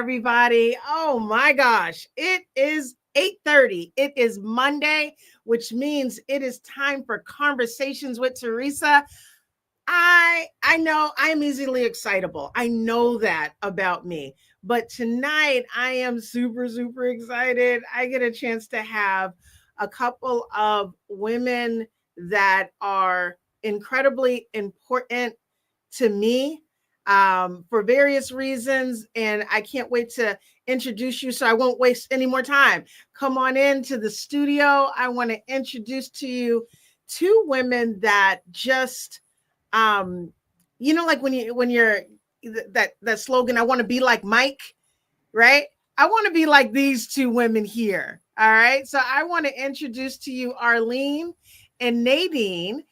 everybody. Oh my gosh, it is 8:30. It is Monday, which means it is time for Conversations with Teresa. I know I'm easily excitable. I know that about me. But tonight I am super excited. I get a chance to have a couple of women that are incredibly important to me for various reasons. And I can't wait to introduce you, so I won't waste any more time. Come on into the studio. I want to introduce to you two women that just like when you're that slogan, I want to be like Mike, right? I want to be like these two women here. All right. So I want to introduce to you Arlene and Nadine.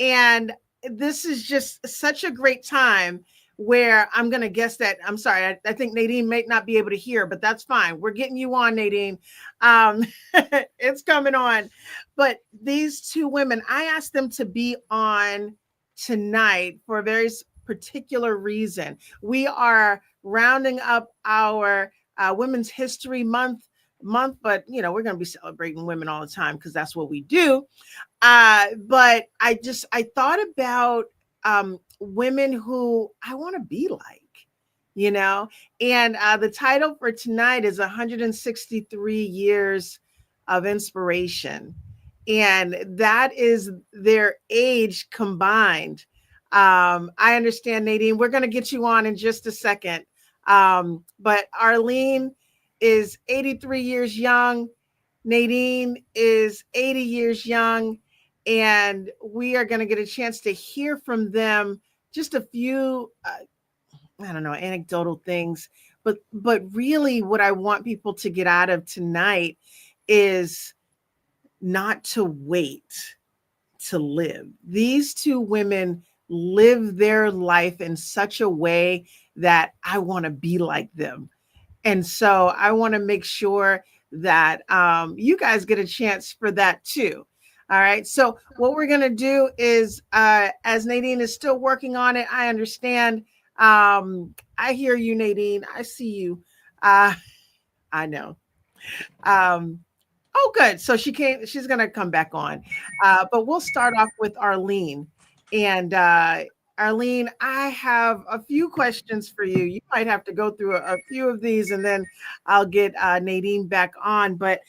And this is just such a great time where I'm going to guess that I'm sorry. I think Nadine may not be able to hear, but that's fine. We're getting you on, Nadine. Um, it's coming on. But these two women, I asked them to be on tonight for a very particular reason. We are rounding up our Women's History Month, but we're going to be celebrating women all the time because that's what we do. But I thought about women who I want to be like, and the title for tonight is 163 Years of Inspiration. And that is their age combined. I understand, Nadine, we're going to get you on in just a second. But Arlene is 83 years young. Nadine is 80 years young. And we are going to get a chance to hear from them just a few, anecdotal things. But really what I want people to get out of tonight is not to wait to live. These two women live their life in such a way that I want to be like them. And so I want to make sure that you guys get a chance for that too. All right. So what we're going to do is, as Nadine is still working on it, I understand. I hear you, Nadine. I see you. I know. Oh, good. So she's going to come back on. But we'll start off with Arlene. And Arlene, I have a few questions for you. You might have to go through a few of these and then I'll get Nadine back on. But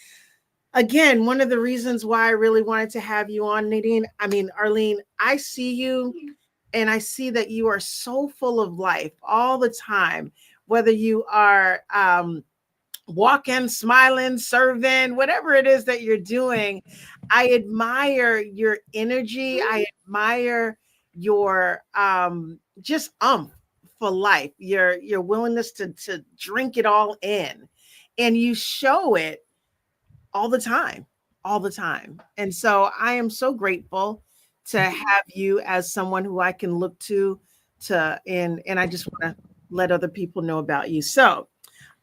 again, one of the reasons why I really wanted to have you on, Arlene, I see you and I see that you are so full of life all the time, whether you are walking, smiling, serving, whatever it is that you're doing. I admire your energy. I admire your just for life, your willingness to drink it all in. And you show it all the time. And so I am so grateful to have you as someone who I can look to and I just want to let other people know about you. So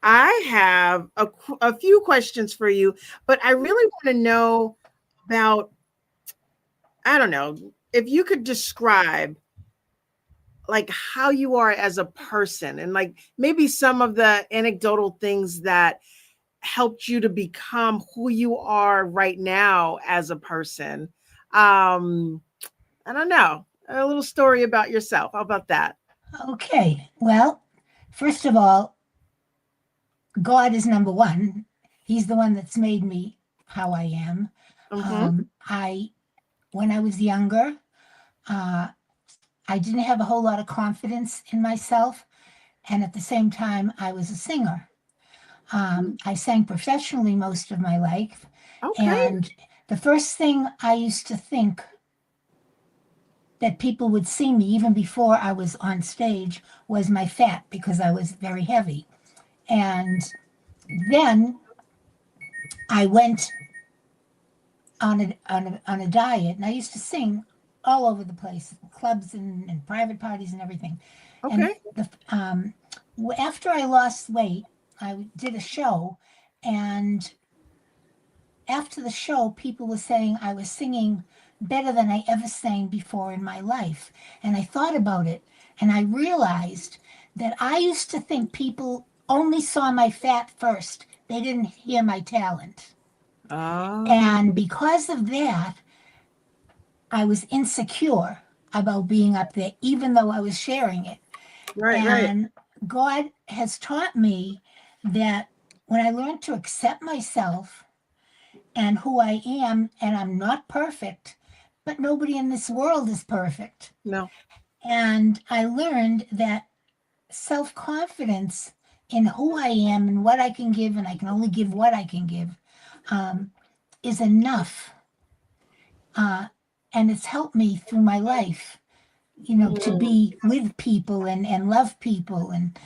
I have a few questions for you, but I really want to know about, I don't know, if you could describe like how you are as a person and like maybe some of the anecdotal things that helped you to become who you are right now as a person. I don't know, a little story about yourself. How about that? Okay. Well, first of all, God is number one. He's the one that's made me how I am. Mm-hmm. When I was younger, I didn't have a whole lot of confidence in myself. And at the same time, I was a singer. I sang professionally most of my life. Okay. And the first thing I used to think that people would see me, even before I was on stage, was my fat, because I was very heavy. And then I went on a diet, and I used to sing all over the place, clubs and private parties and everything. And Okay. after I lost weight, I did a show, and after the show, people were saying I was singing better than I ever sang before in my life. And I thought about it, and I realized that I used to think people only saw my fat first. They didn't hear my talent. Oh, And because of that, I was insecure about being up there, even though I was sharing it. right, right. And God has taught me that when I learned to accept myself and who I am, and I'm not perfect, but nobody in this world is perfect. No, And I learned that self confidence in who I am and what I can give, and I can only give what I can give, um, is enough. Uh, and it's helped me through my life, to mm, be with people and love people. And,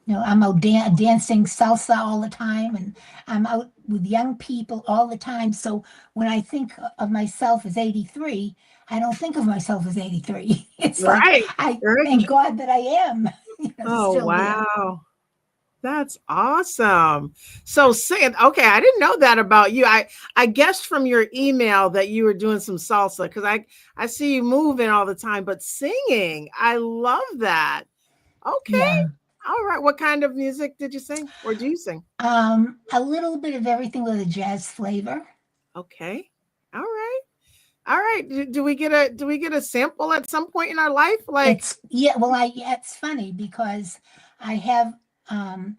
I'm out dancing salsa all the time, and I'm out with young people all the time. So when I think of myself as 83, I don't think of myself as 83. It's like right, I right. thank God that I am, Oh, still there. wow. That's awesome. So sing okay, I didn't know that about you. I guessed from your email that you were doing some salsa because I see you moving all the time, but singing, I love that. Okay. Yeah. All right. What kind of music did you sing or do you sing? A little bit of everything with a jazz flavor. Okay. All right. All right. Do we get a sample at some point in our life? Like, It's funny because I have um,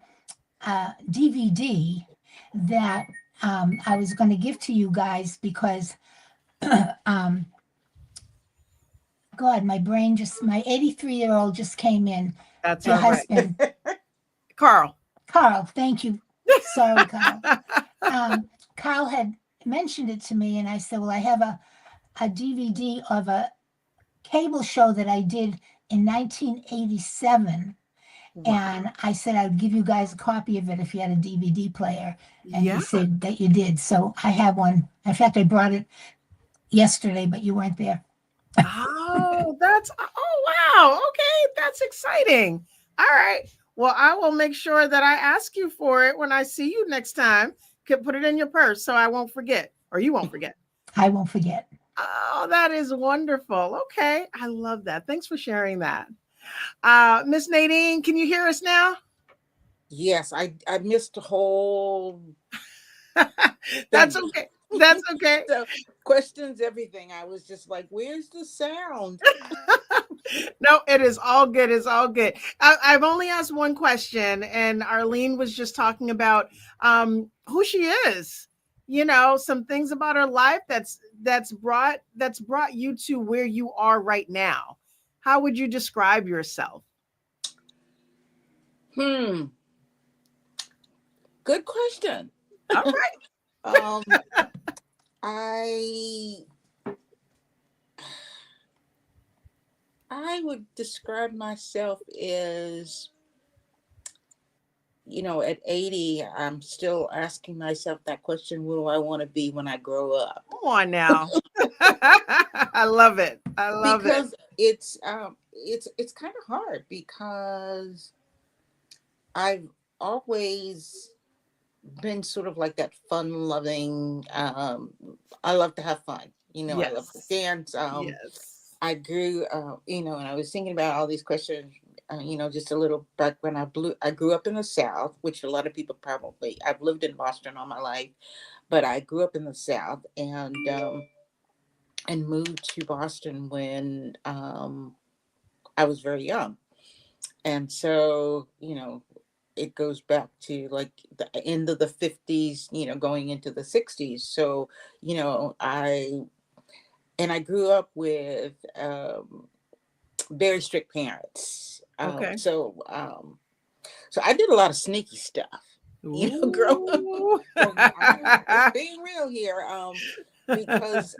a DVD that I was going to give to you guys because um, God, my 83-year-old just came in. that's My all right. husband, Carl. Carl, thank you. Sorry, Carl. Carl had mentioned it to me, and I said, well, I have a DVD of a cable show that I did in 1987. Wow. And I said I would give you guys a copy of it if you had a DVD player. And you Yeah. said that you did. So I have one. In fact, I brought it yesterday, but you weren't there. Oh, oh wow. Okay, that's exciting. All right. Well, I will make sure that I ask you for it when I see you next time. Can put it in your purse so I won't forget, or you won't forget. I won't forget. Oh, that is wonderful. Okay, I love that. Thanks for sharing that. Miss Nadine, can you hear us now? Yes, I missed the whole That's thing. okay. That's okay. So questions, everything. I was just like, "Where's the sound?" No, it is all good. It's all good. I've only asked one question, and Arlene was just talking about who she is. You know, some things about her life that's brought you to where you are right now. How would you describe yourself? Hmm. Good question. All right. Um, I I would describe myself as, at 80, I'm still asking myself that question, what do I want to be when I grow up? Come on now. I love it. I love it. Because it's kind of hard because I've always been sort of like that fun loving, I love to have fun, I love to Yes. dance. Yes. I grew, and I was thinking about all these questions, just a little back when I grew up in the South, which a lot of people probably, I've lived in Boston all my life, but I grew up in the South and moved to Boston when I was very young. And so, it goes back to like the end of the 50s, going into the 60s. So, I grew up with very strict parents. Okay. So I did a lot of sneaky stuff, growing up. Ooh. I'm just being real here, because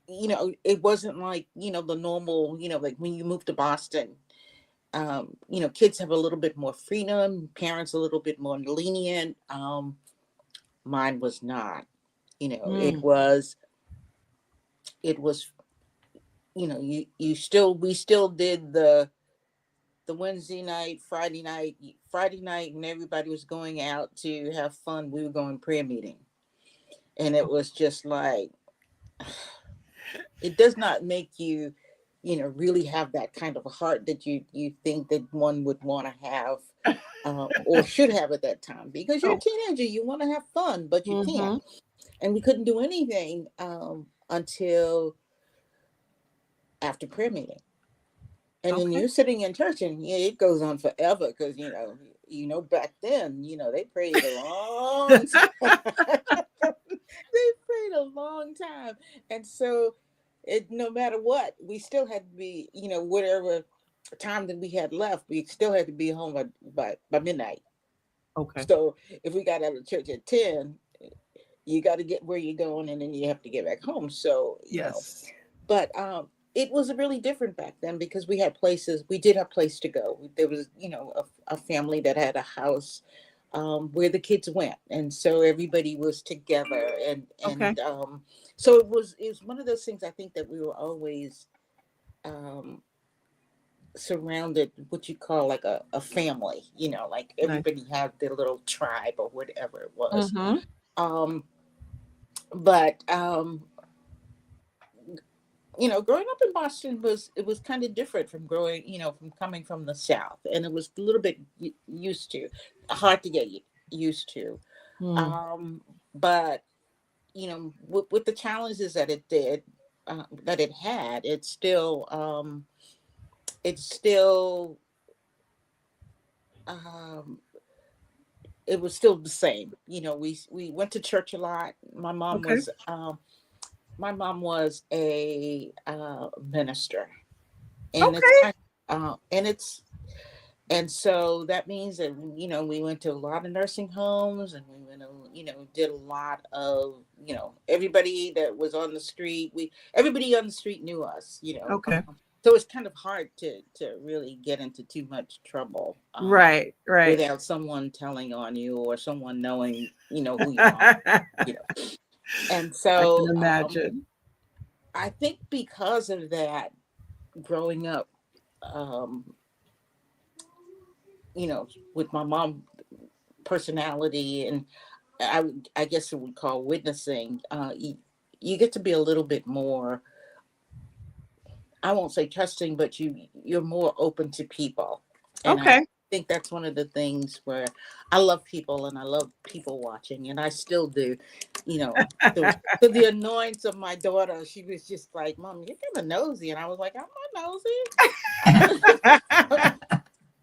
it wasn't like, the normal, like when you move to Boston, kids have a little bit more freedom, parents a little bit more lenient. Mine was not. Mm, It was we still did the Wednesday night, Friday night, and everybody was going out to have fun. We were going prayer meeting, and it was just like, it does not make you really have that kind of a heart that you think that one would want to have, or should have at that time, because you're a Oh. teenager, you want to have fun, but you can't. Mm-hmm. And we couldn't do anything until after prayer meeting. And then Okay. you're sitting in church, and it goes on forever, because back then, they prayed a long time. They prayed a long time, and so no matter what, we still had to be, whatever time that we had left, we still had to be home by midnight. Okay. So if we got out of church at 10, you got to get where you're going, and then you have to get back home. So Yes. but it was really different back then, because we did have place to go. There was, a family that had a house where the kids went, and so everybody was together, Okay. so it was one of those things. I think that we were always um, surrounded, what you call like a family, like Nice. everybody had their little tribe or whatever it was. Mm-hmm. Um, but growing up in Boston was kind of different from from coming from the South, and it was a little bit hard to get used to. Mm. But with the challenges that it did, that it had, it's still um, it was still the same. We went to church a lot. Okay. My mom was a minister, and it's Okay. kind and so that means that we went to a lot of nursing homes, and we went to, did a lot of, everybody that was on the street. Everybody on the street knew us. Okay. So it's kind of hard to really get into too much trouble, Right. Right. without someone telling on you, or someone knowing who you are. You know, and I can so imagine. I think because of that, growing up, um, with my mom personality, and I guess it would call witnessing, you get to be a little bit more, I won't say trusting, but you're more open to people. And I Okay. think that's one of the things where I love people, and I love people watching, and I still do. To the annoyance of my daughter, she was just like, "Mom, you're kind of nosy," and I was like, "I'm not nosy.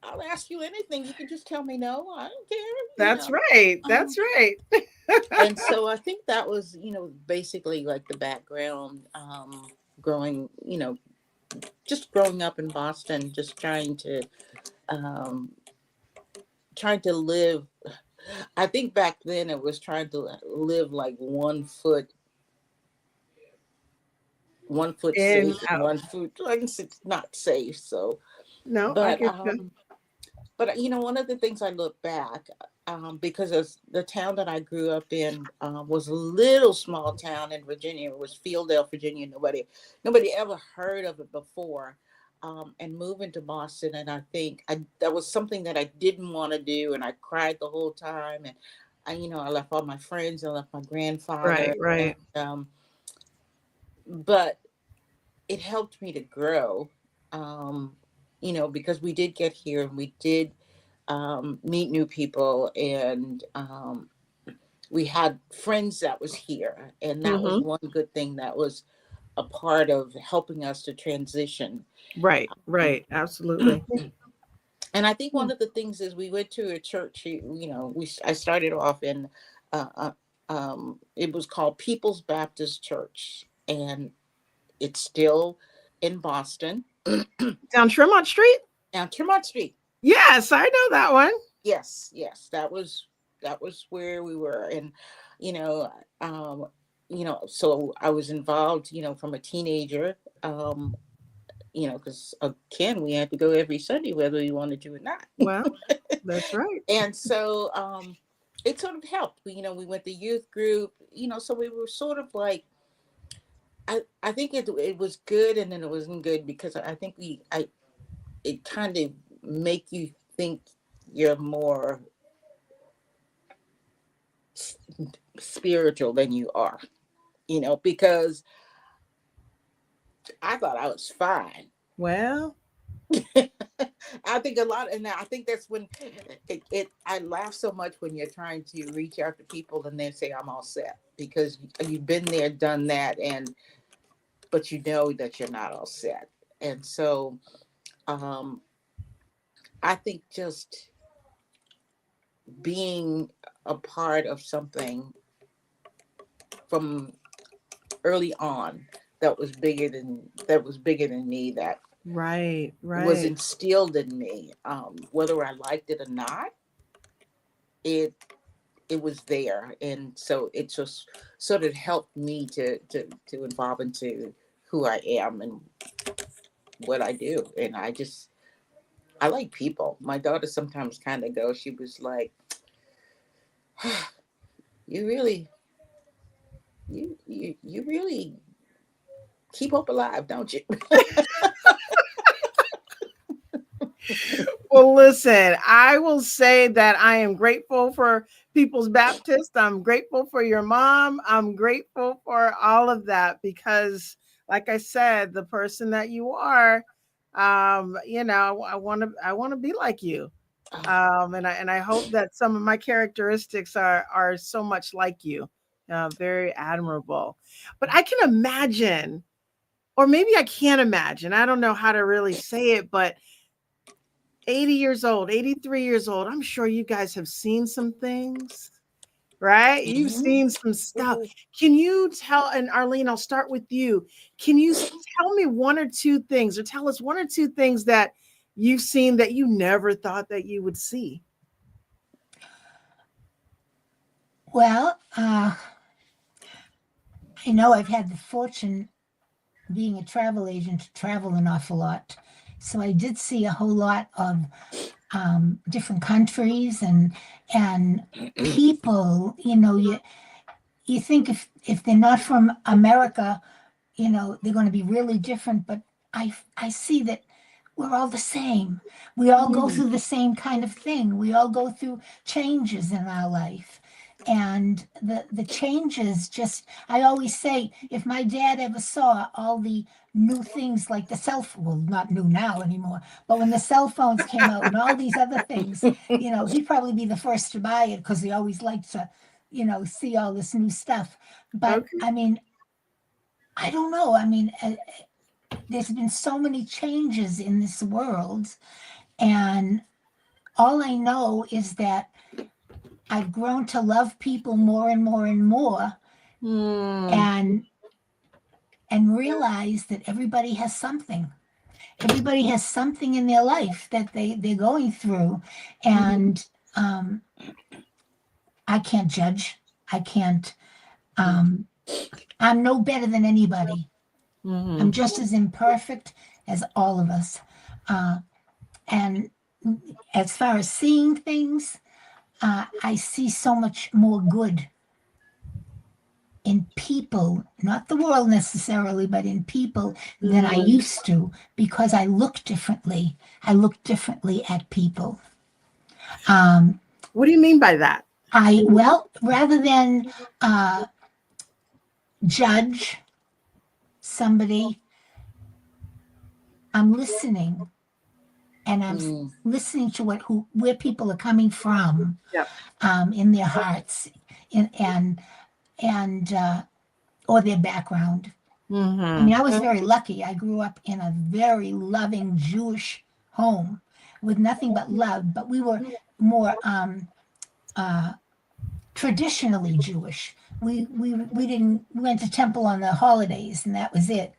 I'll ask you anything. You can just tell me no. I don't That's right. care." That's right. And so I think that was, basically like the background, growing, just growing up in Boston, just um, trying to live. I think back then it was trying to live like 1 foot In, safe, and out. 1 foot like it's not safe. So, No, I but get you. one of the things I look back, because of the town that I grew up in, was a little small town in Virginia. It was Fieldale, Virginia. Nobody ever heard of it before. And moving to Boston, and I think that was something that I didn't want to do, and I cried the whole time. And I left all my friends, I left my grandfather, Right. and Right. but it helped me to grow, because we did get here, and we did meet new people, and we had friends that was here, and that was Mm-hmm. one good thing that was a part of helping us to transition. Right. Um, Right. Absolutely. and I think Hmm. one of the things is we went to a church. I started off in, it was called People's Baptist Church, and it's still in Boston, Down Tremont Street. down Tremont Street. Yes, I know that one. Yes, that was where we were. And you know um so I was involved, from a teenager, because again, we had to go every Sunday whether we wanted to or not. Well, that's right. And so it sort of helped. We went to youth group, so we were sort of like, I think it was good, and then it wasn't good, because I think it kind of make you think you're more spiritual than you are, because I thought I was fine. Well, I think a lot, and I think that's when I laugh so much when you're trying to reach out to people and they say I'm all set because you've been there, done that, and but you know that you're not all set, and so um, I think just being a part of something from early on that was bigger than me, that right, was right. instilled in me, whether I liked it or not, it it was there, and so it just sort of helped me to evolve into who I am and what I do. And I like people. My daughter sometimes kind of goes, she was like, you really you really keep hope alive, don't you? Well, listen, I will say that I am grateful for People's Baptist. I'm grateful for your mom. I'm grateful for all of that because, like I said, the person that you are, I want to be like you. And I hope that some of my characteristics are so much like you. Very admirable. But I can imagine, or maybe I can't imagine. I don't know how to really say it, but 80 years old, 83 years old. I'm sure you guys have seen some things, right? You've Mhm. seen some stuff. Can you tell, and Arlene, I'll start with you. Can you tell me one or two things, or tell us one or two things that you've seen that you never thought that you would see? Well, I know I've had the fortune being a travel agent to travel an awful lot. So I did see a whole lot of different countries and people. You think if they're not from America, they're going to be really different. But I see that we're all the same. We all go Mm, through the same kind of thing. We all go through changes in our life. And the changes just, I always say, if my dad ever saw all the new things like the cell phone, well, not new now anymore, but when the cell phones came out and all these other things, he'd probably be the first to buy it because he always liked to, see all this new stuff. But okay. I mean, I don't know. I mean, there's been so many changes in this world, and all I know is that I've grown to love people more and more and more, Hmm. and realize that everybody has something. Everybody has something in their life that they're going through, Mhm. and I can't judge. I can't. Um, I'm no better than anybody. I'm Mhm. just as imperfect as all of us. Uh, and as far as seeing things, I see so much more good in people, not the world necessarily, but in people than I Mhm. used to because I look differently. I look differently at people. Um, What do you mean by that? well, rather than uh, judge somebody, I'm listening and I'm Mm. listening to where people are coming from Yep. in their hearts and or their background. I mean, Mhm. I was very lucky. I grew up in a very loving Jewish home with nothing but love, but we were more uh, traditionally Jewish. We went to temple on the holidays, and that was it.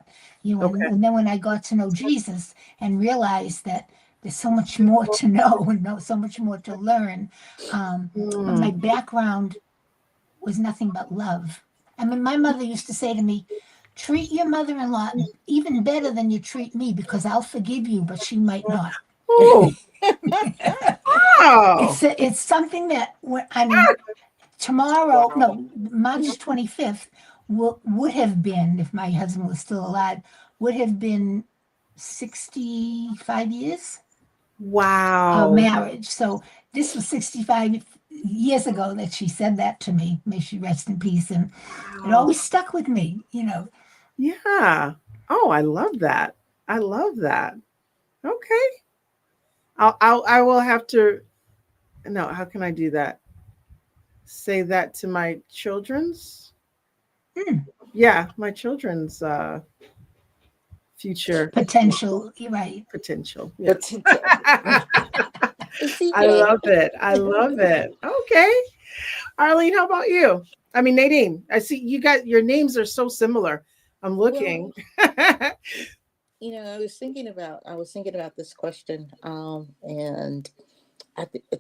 Okay. And then when I got to know Jesus and realized that there's so much more to know and so much more to learn, but my Mm. background was nothing but love. I mean, my mother used to say to me, treat your mother in law even better than you treat me because I'll forgive you, but she might not. Oh, wow. It's something that, I mean, tomorrow, Wow. no, March 25th would have been, if my husband was still alive, would have been 65 years of Wow. marriage. So this was 65 years ago that she said that to me. May she rest in peace. And it Wow. always stuck with me. Yeah. Oh, I love that. I love that. Okay. I will have to, no, how can I do that? Say that to my children's, Hmm. yeah, my children's future Potential, you're right. potential. Yes. Potential. I CJ. love it. I love it. Okay. Arlene, how about you? I mean, Nadine, I see you got your names are so similar. I'm looking. Well, I was thinking about this question, and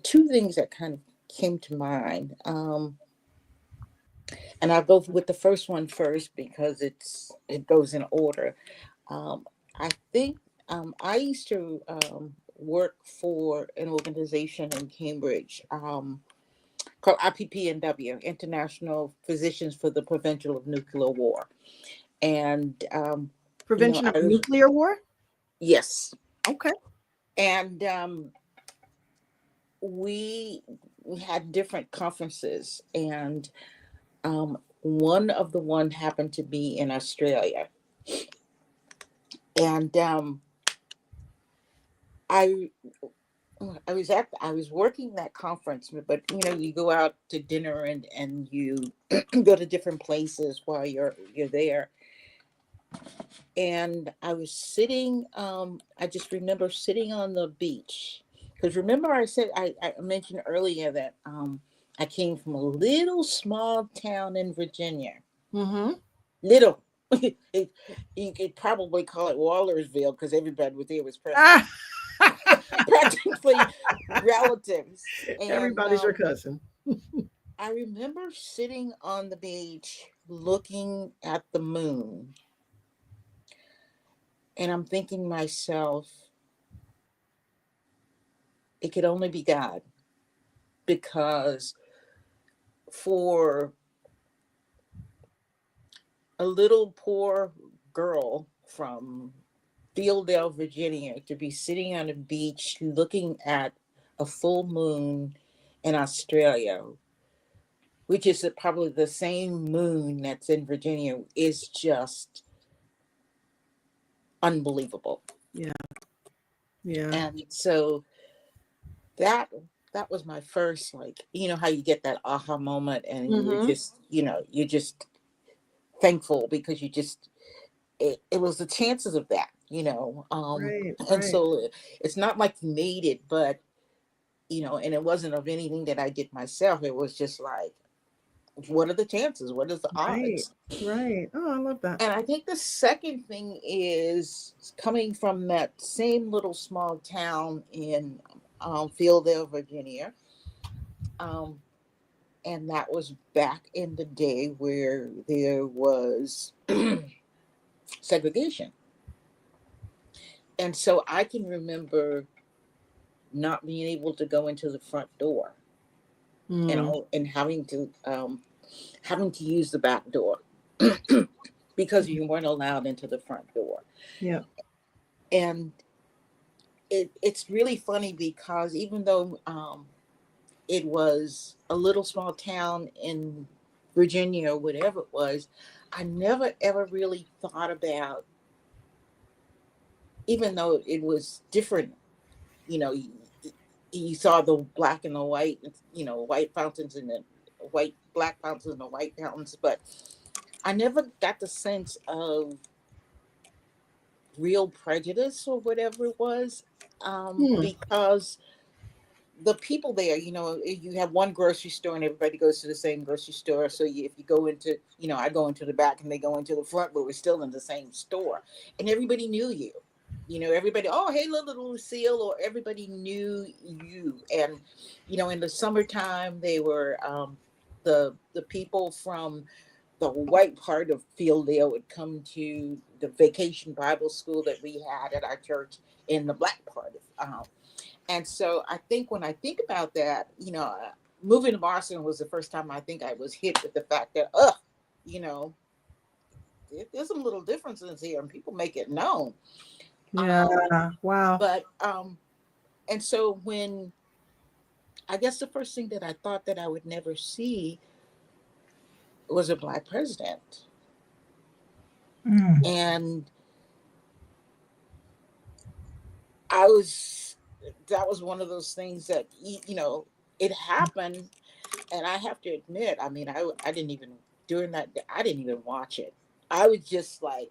two things that kind of came to mind. And I'll go with the first one first because it goes in order. Um, I think I used to work for an organization in Cambridge called IPPNW, International Physicians for the Prevention of Nuclear War. And Prevention of I nuclear war? yes, Okay. and we we had different conferences, and one of the one happened to be in Australia, and I I was working that conference, but you go out to dinner and you go to different places while you're there. And I was sitting, I just remember sitting on the beach. Because remember I said I mentioned earlier that I came from a little small town in Virginia. Mm-hmm. Little. You could probably call it Wallersville because everybody was there was Ah, practically relatives. And everybody's your cousin. I remember sitting on the beach looking at the moon, and I'm thinking to myself, it could only be God, because for a little poor girl from Fieldale, Virginia, to be sitting on a beach looking at a full moon in Australia, which is probably the same moon that's in Virginia, is just unbelievable. Yeah. Yeah. And so that that was my first, like, how you get that aha moment, and Mm-hmm. you're just thankful because it was the chances of that, Right. and Right. so it's not like you made it, but and it wasn't of anything that I did myself. It was just like, what are the chances, what is the Right. odds? Right. Oh, I love that. And I think the second thing is coming from that same little small town in Fieldale, Virginia. Um, and that was back in the day where there was segregation. And so I can remember not being able to go into the front door, Mm. and having to use the back door because you weren't allowed into the front door. Yeah. And it's really funny because even though it was a little small town in Virginia or whatever it was, I never ever really thought about, even though it was different, you know, you, you saw the black and the white, white fountains and the black fountains and the white fountains, but I never got the sense of real prejudice or whatever it was, Hmm. because the people there, you have one grocery store and everybody goes to the same grocery store. So if you go into, I go into the back and they go into the front, but we're still in the same store, and everybody knew you. Everybody, oh, hey, little Lucille, or everybody knew you. And, in the summertime, they were the people from the white part of Fieldale would come to the vacation Bible school that we had at our church in the black part of and so I think when I think about that, moving to Boston was the first time I think I was hit with the fact that, you know, there's some little differences here and people make it known. Yeah. Um, Wow. but, and so when I guess the first thing that I thought that I would never see was a Black president. Mm. And I was, that was one of those things that, it happened. And I have to admit, I mean, I didn't even, during that, I didn't even watch it. I was just like,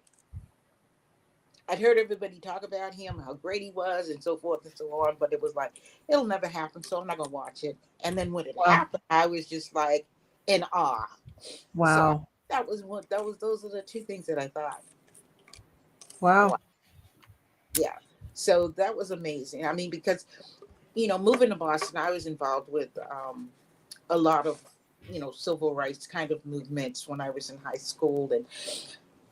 I'd heard everybody talk about him, how great he was, and so forth and so on. But it was like, it'll never happen, so I'm not gonna watch it. And then when it Wow. happened, I was just like in awe. So Wow. that was what that was. Those are the two things that I thought. Wow, Wow. yeah. So that was amazing. I mean, because moving to Boston, I was involved with a lot of civil rights kind of movements when I was in high school, and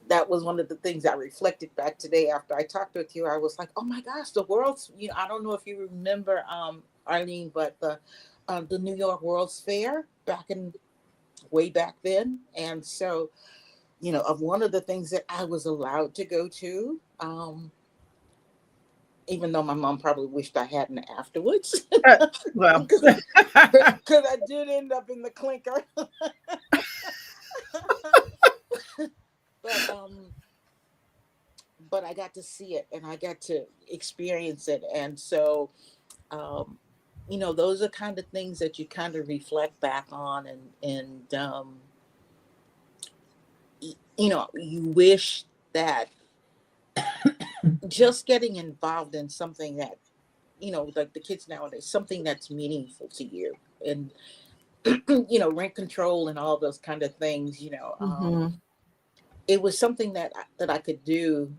that was one of the things I reflected back today after I talked with you. I was like, oh my gosh, the world's, I don't know if you remember, Arlene, but the New York World's Fair back in way back then. And so, of one of the things that I was allowed to go to, even though my mom probably wished I hadn't afterwards, Well. because I did end up in the clinker. but but I got to see it and I got to experience it. And so, um, those are kind of things that you kind of reflect back on, and you wish that just getting involved in something that, like the kids nowadays, something that's meaningful to you, and, rent control and all those kind of things, Mhm. it was something that I could do,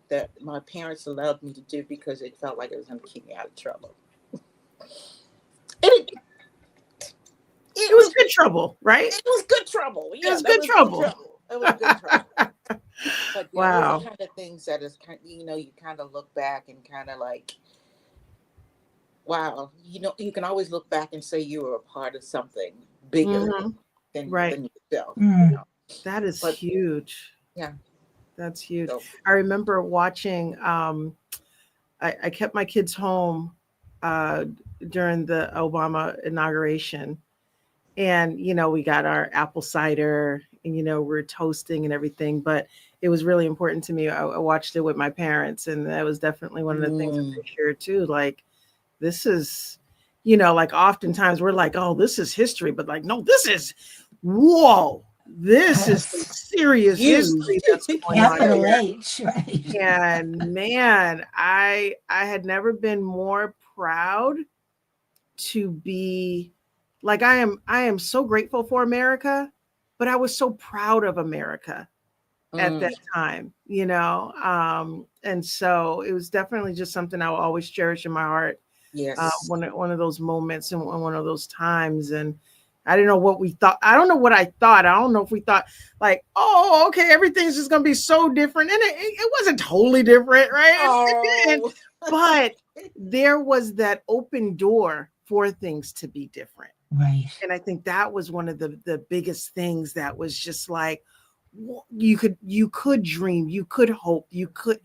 that my parents allowed me to do because it felt like it was going to keep me out of trouble. It, It it was was good trouble, right? it was good trouble. It Yeah, was that good was good trouble. trouble. It was good trouble. But yeah, those are Wow. kind of things that is kind. You kind of look back and kind of like, wow. You can always look back and say you were a part of something bigger Mhm. than Right. than yourself. Mm. That is But huge. yeah, That's huge. so I remember watching, I kept my kids home uh, during the Obama inauguration. And, we got our apple cider and, we're toasting and everything. But it was really important to me. I watched it with my parents. And that was definitely one of the things that mm, they shared too. Like, this is, like oftentimes we're like, oh, this is history. But like, no, this is, whoa, this is some Yes. serious huge. history that's going on Capital here. H, right? And man, I had never been more proud to be like I am so grateful for America, but I was so proud of America at Mm, that time, and so it was definitely just something I will always cherish in my heart. yes. One of those moments and one of those times, and I didn't know what we thought. I don't know what I thought. I don't know if we thought like, oh, okay, everything's just gonna be so different, and it wasn't totally different, right? It didn't, Oh, but there was that open door for things to be different. Right. And I think that was one of the biggest things that was just like you could dream, you could hope, you could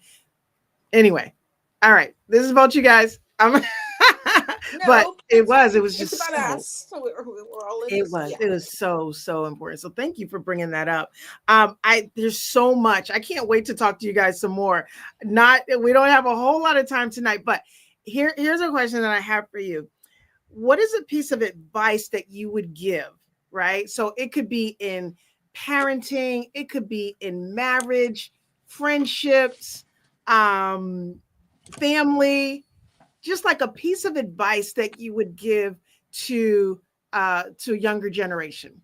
anyway. All right. This is about you guys. But no, it was it's just about so us. So we're all in it this. was. Yeah. It was so, so important. So thank you for bringing that up. I there's so much. I can't wait to talk to you guys some more. Not we don't have a whole lot of time tonight, but here's a question that I have for you. What is a piece of advice that you would give, right? So it could be in parenting, it could be in marriage, friendships, um, family, just like a piece of advice that you would give to a younger generation.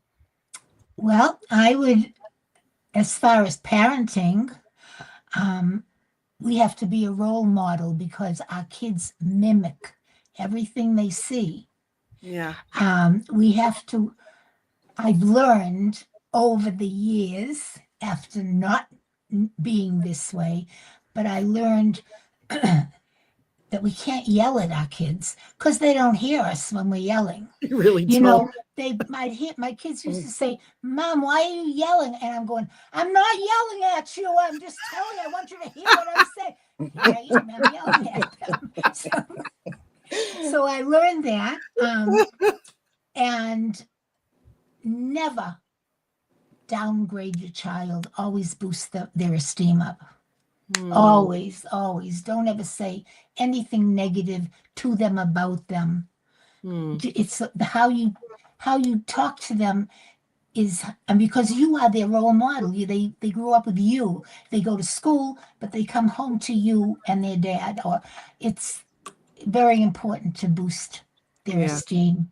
Well, I would, as far as parenting, um, we have to be a role model because our kids mimic everything they see. Yeah. We have to, I've learned over the years, after not being this way, but I learned that we can't yell at our kids because they don't hear us when we're yelling. You really You don't. know, they might hear, my kids used to say, Mom, why are you yelling? And I'm going, I'm not yelling at you. I'm just telling you, I want you to hear what I'm saying. Here I am, I'm yelling at them. So I learned that. And never downgrade your child, always boost their esteem up. Mm, Always, always. Don't ever say anything negative to them about them. mm. It's how you talk to them is, and because you are their role model. They grew up with you. They go to school, but they come home to you and their dad. Or it's very important to boost their Yeah, esteem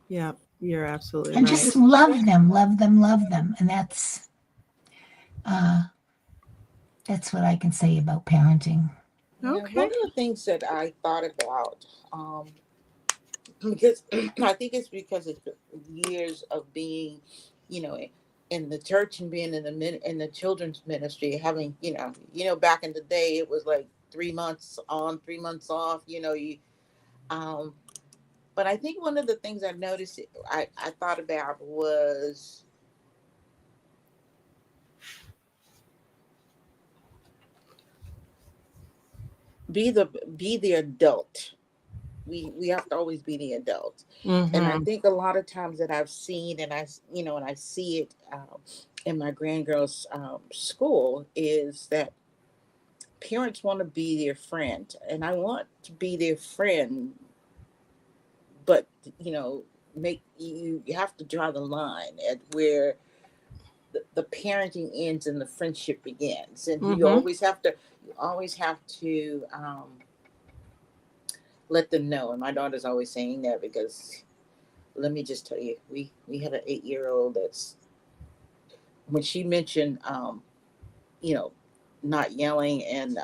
yeah, you're absolutely and right. just love them, love them, love them. And uh, that's what I can say about parenting. Yeah, one Okay. of the things that I thought about, because I think it's because of years of being, you know, in the church and being in in the children's ministry, having, back in the day it was like 3 months on, 3 months off. Um, but I think one of the things I noticed, I thought about was be the be the adult. We have to always be the adult. And I Mm-hmm. think a lot of times that I've seen, and I see it in my grandgirls school, is that parents want to be their friend, and I want to be their friend, but make you have to draw the line at where the parenting ends and the friendship begins, and Mm-hmm. you always have to let them know. And my daughter's always saying that, because let me just tell you, we had an 8-year-old that's, when she mentioned you know not yelling, and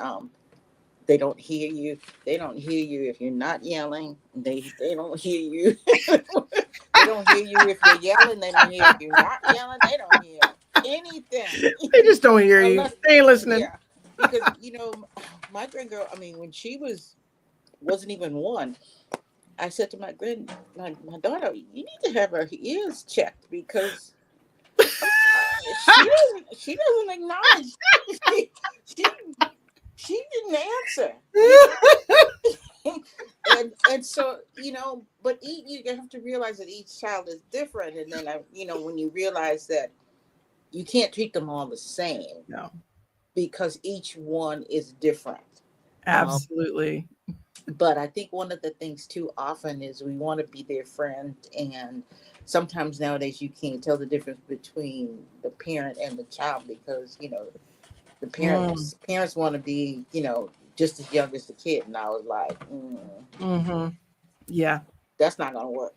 they don't hear you. They don't hear you if you're not yelling. They don't hear you. They don't hear you if you're yelling. They don't hear if you're not yelling. They don't hear anything. They just don't hear you. Unless, They ain't listening. yeah, because my grandgirl. I mean, when she wasn't even one, I said to my daughter, you need to have her ears checked, because she doesn't acknowledge. She, she she didn't answer, and so but you have to realize that each child is different, and then when you realize that you can't treat them all the same, No, because each one is different. Um, absolutely. but I think one of the things too often is we want to be their friend, and sometimes nowadays you can't tell the difference between the parent and the child, because the Mm, parents want to be just as young as the kid, and I was like, mm-hmm. Yeah. that's not gonna work.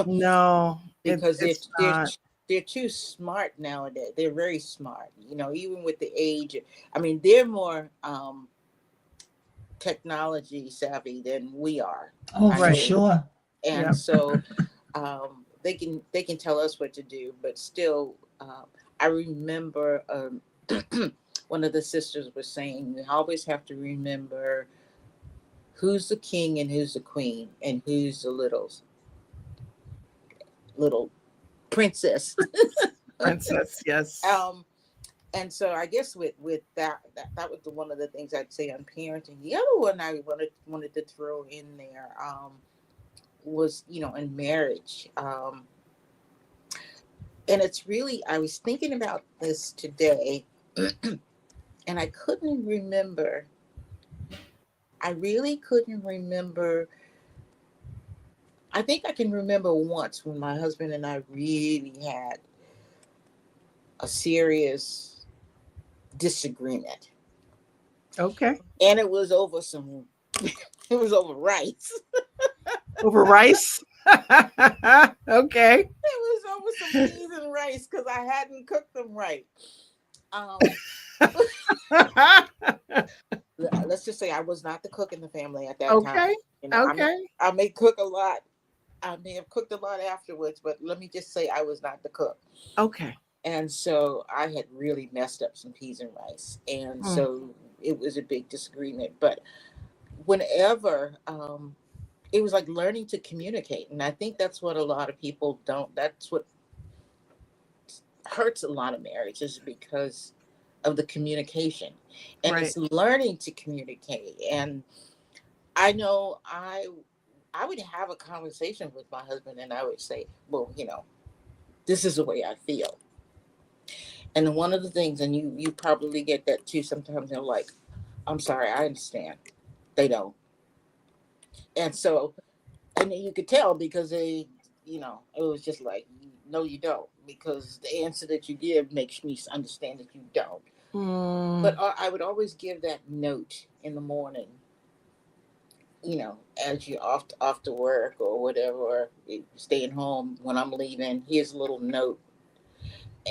No, Because it's not. they're too smart nowadays. They're very smart, even with the age. I mean, they're more technology savvy than we are, Oh, I for Right. think. sure. And Yeah. so they can tell us what to do, but still, I remember one of the sisters was saying, you always have to remember who's the king and who's the queen, and who's the little princess. Princess. Yes. um and so I guess with that was one of the things I'd say on parenting. The other one I wanted to throw in there was in marriage. And it's really, I was thinking about this today, and I really couldn't remember. I think I can remember once when my husband and I really had a serious disagreement, Okay. and it was over some it was over rice. Over rice. Okay. It was over some peas and rice, because I hadn't cooked them right. Um, let's just say I was not the cook in the family at that time. Okay. Okay. I may cook a lot. I may have cooked a lot afterwards, but let me just say I was not the cook. Okay. And so I had really messed up some peas and rice, and Mm, so it was a big disagreement. But whenever it was like learning to communicate, and I think that's what a lot of people don't. That's what hurts a lot of marriages, because of the communication, and right. it's learning to communicate. And I know I would have a conversation with my husband, and I would say, well, this is the way I feel. And one of the things, and you probably get that too sometimes, they're like, I'm sorry, I understand. They don't. And so, and you could tell because they, it was just like, no, you don't, because the answer that you give makes me understand that you don't. But Mm, I would always give that note in the morning, as you're off to work or whatever, or staying home when I'm leaving. Here's a little note,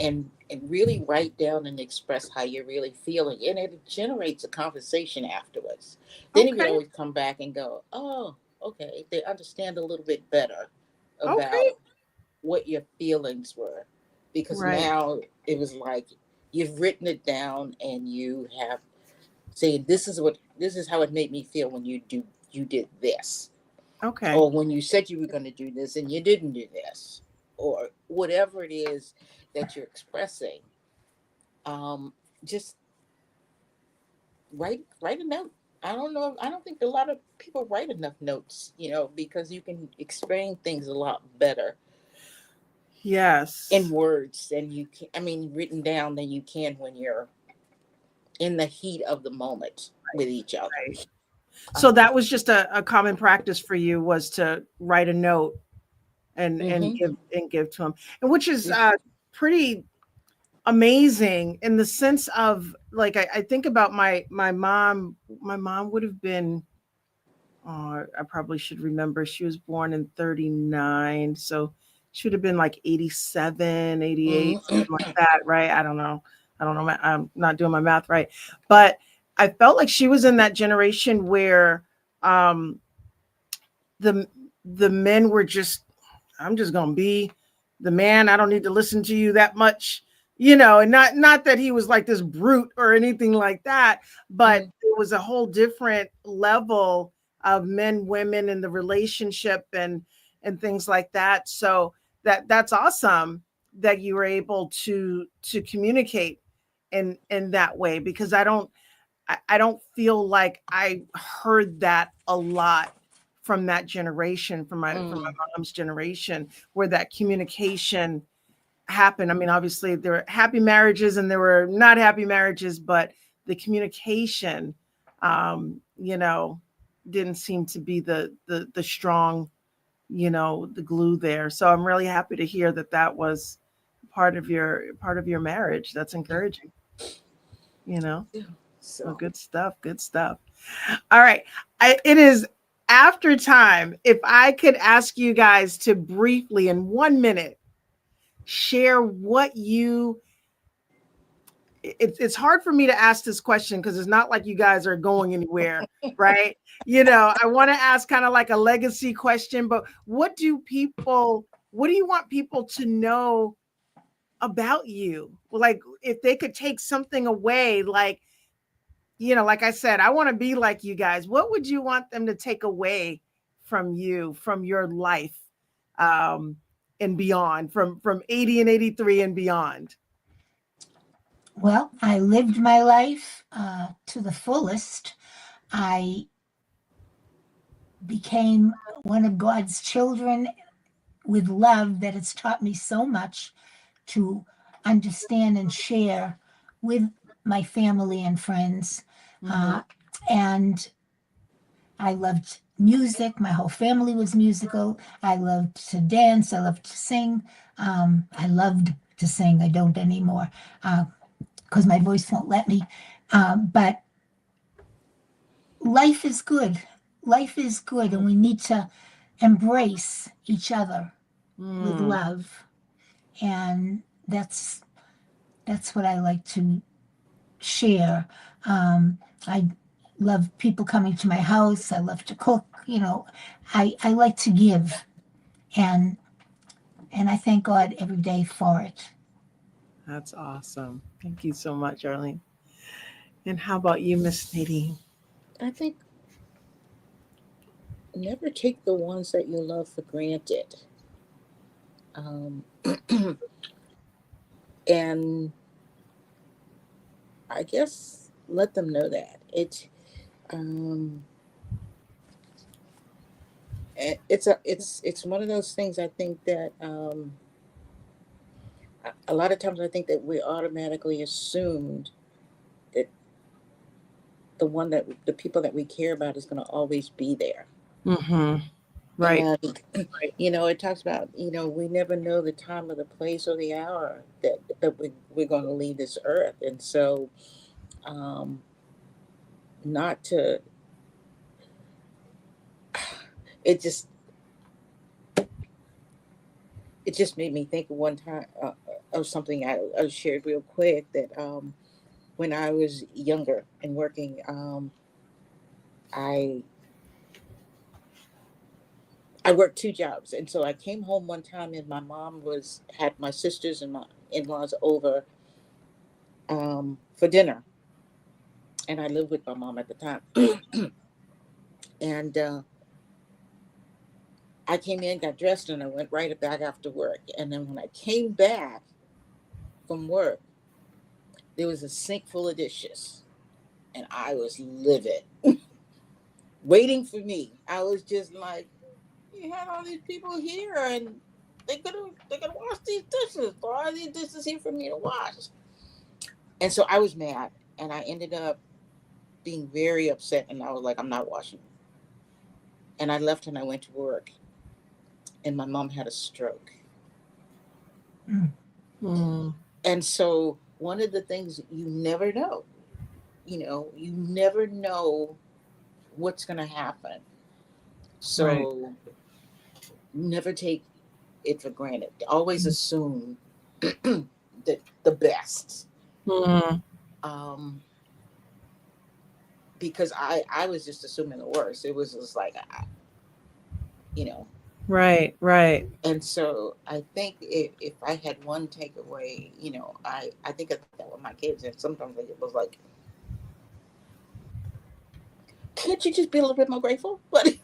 and really write down and express how you're really feeling, and it generates a conversation afterwards. Then he would okay. always come back and go, oh, okay, they understand a little bit better Okay. about what your feelings were, because Right. now it was like you've written it down and you have saying, this is how it made me feel when you did this, Okay. or when you said you were going to do this and you didn't do this, or whatever it is that you're expressing. Just write a note. I don't know. I don't think a lot of people write enough notes, because you can explain things a lot better in Yes. words than you can. I mean, written down than you can when you're in the heat of the moment with each other. Right. So Um, that was just a common practice for you, was to write a note and mm-hmm. give to him, and which is Yeah. pretty amazing in the sense of, like, I think about my mom. My mom would have been, I probably should remember, she was born in 39, so she would have been like 87, 88, Mm-hmm. something like that, right? I don't know, I'm not doing my math right, but I felt like she was in that generation where um the the men were just, I'm just gonna be the man. I don't need to listen to you that much, and not that he was like this brute or anything like that, but Mm-hmm. it was a whole different level of men, women, in the relationship and things like that. So that's awesome that you were able to communicate in that way, because I don't feel like I heard that a lot from that generation, from my mom's generation, where that communication happened. I mean, obviously there were happy marriages and there were not happy marriages, but the communication, you know, didn't seem to be the strong, the glue there. So I'm really happy to hear that that was part of your marriage. That's encouraging, you know. Yeah. Well, So good stuff. Good stuff. All right. It is after time. If I could ask you guys to briefly, in 1 minute, share what it's hard for me to ask this question because it's not like you guys are going anywhere, right? I want to ask kind of like a legacy question, but what do you want people to know about you? Like, if they could take something away, like I said, I want to be like you guys. What would you want them to take away from you, from your life, um, and beyond, from 80 and 83 and beyond? Well, I lived my life to the fullest. I became one of God's children with love that has taught me so much to understand and share with my family and friends. Mm-hmm. Uh, and I loved music. My whole family was musical. I loved to dance. I loved to sing. I loved to sing. I don't anymore because my voice won't let me. But life is good. Life is good, and we need to embrace each other with Mm, love. And that's what I like to share. I love people coming to my house. I love to cook. I like to give, and I thank God every day for it. that's awesome. Thank you so much, Arlene. And how about you, Miss Nadine? I think never take the ones that you love for granted. Um, and I guess let them know that um, it's one of those things. I think that a lot of times I think that we automatically assumed that the people that we care about is going to always be there. Mm-hmm. Right. And it talks about, we never know the time or the place or the hour that we're going to leave this earth. And so, not to, it just, it just made me think of one time of something I shared real quick that when I was younger and working, I I worked two jobs, and so I came home one time, and my mom had my sisters and my in-laws over for dinner, and I lived with my mom at the time, and I came in, got dressed, and I went right back after work, and then when I came back from work, there was a sink full of dishes, and I was livid, waiting for me. I was just like, you had all these people here, and they could wash these dishes. Why are these dishes here for me to wash? And so I was mad, and I ended up being very upset, and I was like, I'm not washing. And I left and I went to work, and my mom had a stroke. Mm. And so one of the things you never know, you never know what's going to happen. So never take it for granted. Always assume the best. Mm. Because I was just assuming the worst. It was just like, Right. And so I think if I had one takeaway, I think about that with my kids, and sometimes it was like, can't you just be a little bit more grateful? But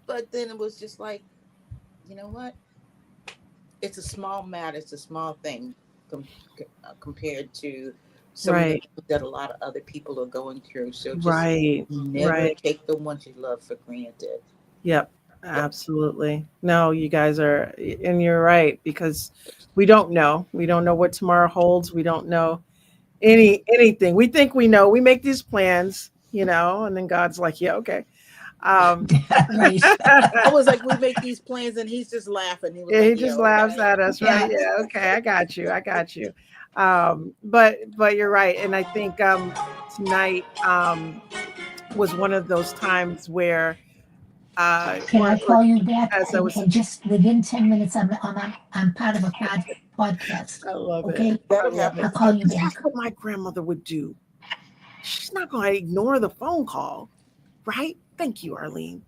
but then it was just like, you know what? It's a small matter. It's a small thing compared to some of the things that a lot of other people are going through. So just never take the ones you love for granted. Yep. Absolutely. No, you guys are, and you're right, because we don't know. We don't know what tomorrow holds. We don't know anything. We think we know. We make these plans, and then God's like, yeah, okay. Right. I was like, we make these plans, and he's just laughing. He was Yeah, like, he just laughs at us, right? Yeah. Yeah, okay, I got you. But you're right, and I think tonight was one of those times where Can I call you back? as I was, And just within 10 minutes, I'm part of a podcast. I love Okay? it. I love it. I'll call you back. That's what my grandmother would do. She's not going to ignore the phone call, right? Thank you, Arlene.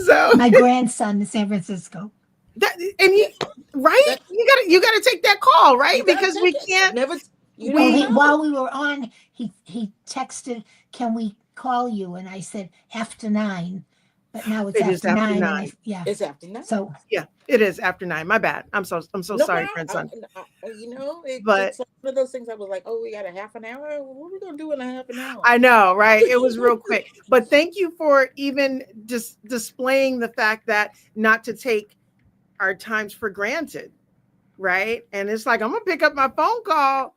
So My grandson in San Francisco. Right? You gotta take that call, right? Because we can't never. While we were on, he texted, "Can we call you?" And I said after 9, but now it's after 9. And it's after 9. So yeah, it is after 9. My bad. I'm so sorry, grandson. It's one of those things. I was like, oh, we got a half an hour. What are we gonna do in a half an hour? I know, right? It was real quick, but thank you for even just displaying the fact that not to take our times for granted, right? And it's like, I'm gonna pick up my phone call.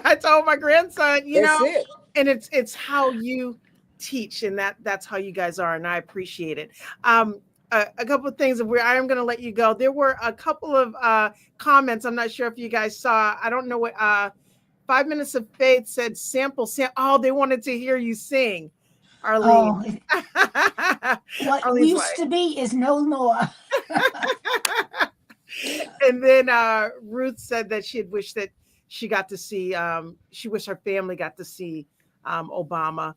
I told my grandson, it. And it's how you teach, and that's how you guys are, and I appreciate it. A couple of things I am going to let you go. There were a couple of comments. I'm not sure if you guys saw. I don't know what 5 Minutes of Faith said. Sample. Oh, they wanted to hear you sing, Arlene. What Arlene's used to be is no more. And then Ruth said that she had wished that she got to see. She wished her family got to see Obama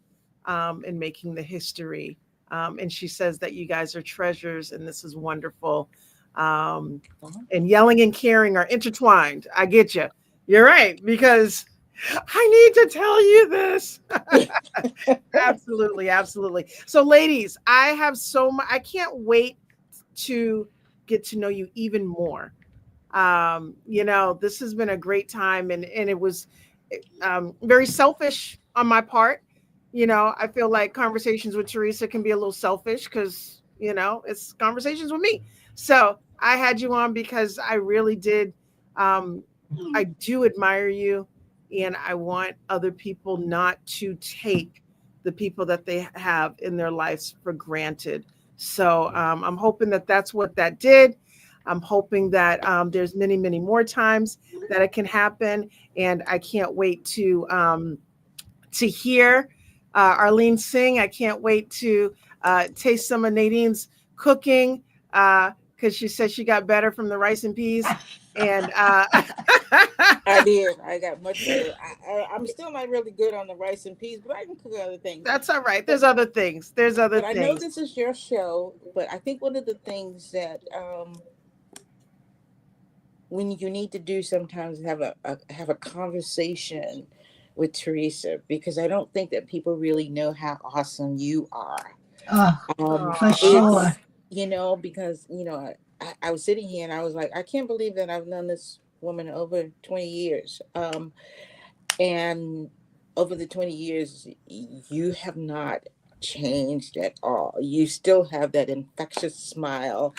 in making the history. And she says that you guys are treasures, and this is wonderful. And yelling and caring are intertwined. I get you. You're right, because I need to tell you this. Absolutely. So, ladies, I have so much. I can't wait to get to know you even more. This has been a great time, and it was very selfish on my part. I feel like conversations with Teresa can be a little selfish because, it's conversations with me. So I had you on because I really did. I do admire you. and I want other people not to take the people that they have in their lives for granted. So I'm hoping that that's what that did. I'm hoping that there's many, many more times that it can happen, and I can't wait to hear Arlene sing. I can't wait to taste some of Nadine's cooking because she said she got better from the rice and peas. And I did. I got much better. I'm still not really good on the rice and peas, but I can cook other things. that's all right. But There's other things. There's other but I know things. this is your show. But I think one of the things that when you need to do sometimes have have a conversation with Teresa, because I don't think that people really know how awesome you are. Oh, for Aw. sure. It's, because I was sitting here and I was like, I can't believe that I've known this woman over 20 years. And over the 20 years, you have not changed at all. You still have that infectious smile.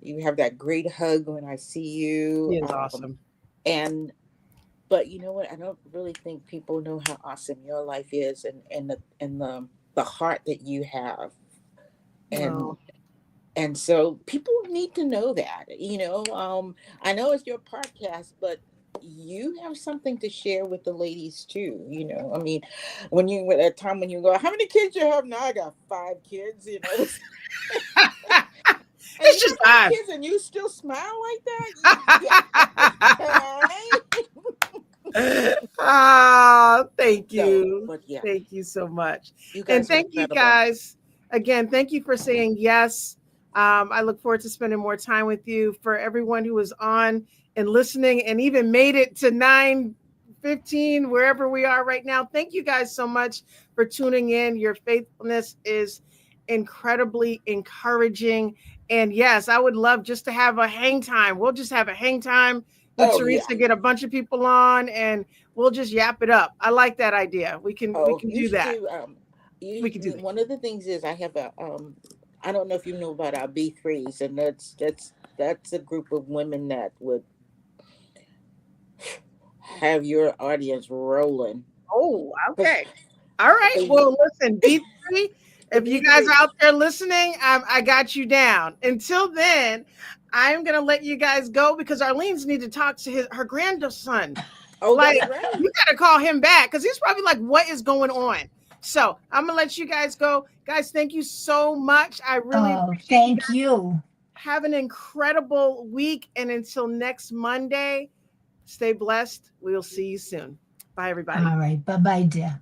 You have that great hug when I see He you. is awesome. And but you know what? I don't really think people know how awesome your life is, and the heart that you have. And Well, and so people need to know that. I know it's your podcast, but you have something to share with the ladies too. I mean, when you at a time when you go, how many kids you have now? I got 5 kids. And it's you just got five time. kids and you still smile like that? Okay. Ah, thank So, you. but yeah, Thank you so much. you And guys are thank you incredible. guys. Again, thank you for saying yes. I look forward to spending more time with you. For everyone who was on and listening and even made it to 9:15, wherever we are right now. Thank you guys so much for tuning in. Your faithfulness is incredibly encouraging. And yes, I would love just to have a hang time. We'll just have a hang time with Oh yeah. Teresa, get a bunch of people on, and we'll just yap it up. I like that idea. We Oh, can you do should that. do. We can do that. One of the things is I have a. I don't know if you know about our B3s, and that's a group of women that would have your audience rolling. Oh, 'Cause okay. All right. the Well, listen, B3, the if you guys are B3s. out there listening, I got you down. Until then, I'm gonna let you guys go because Arlene's need to talk to her grandson. Oh, Like, that's right. you gotta call him back because he's probably like, what is going on? So I'm gonna let you guys go. Guys, thank you so much. I really Oh, appreciate you thank guys. you. Have an incredible week. And until next Monday, stay blessed. We'll see you soon. Bye, everybody. All right. Bye bye, dear.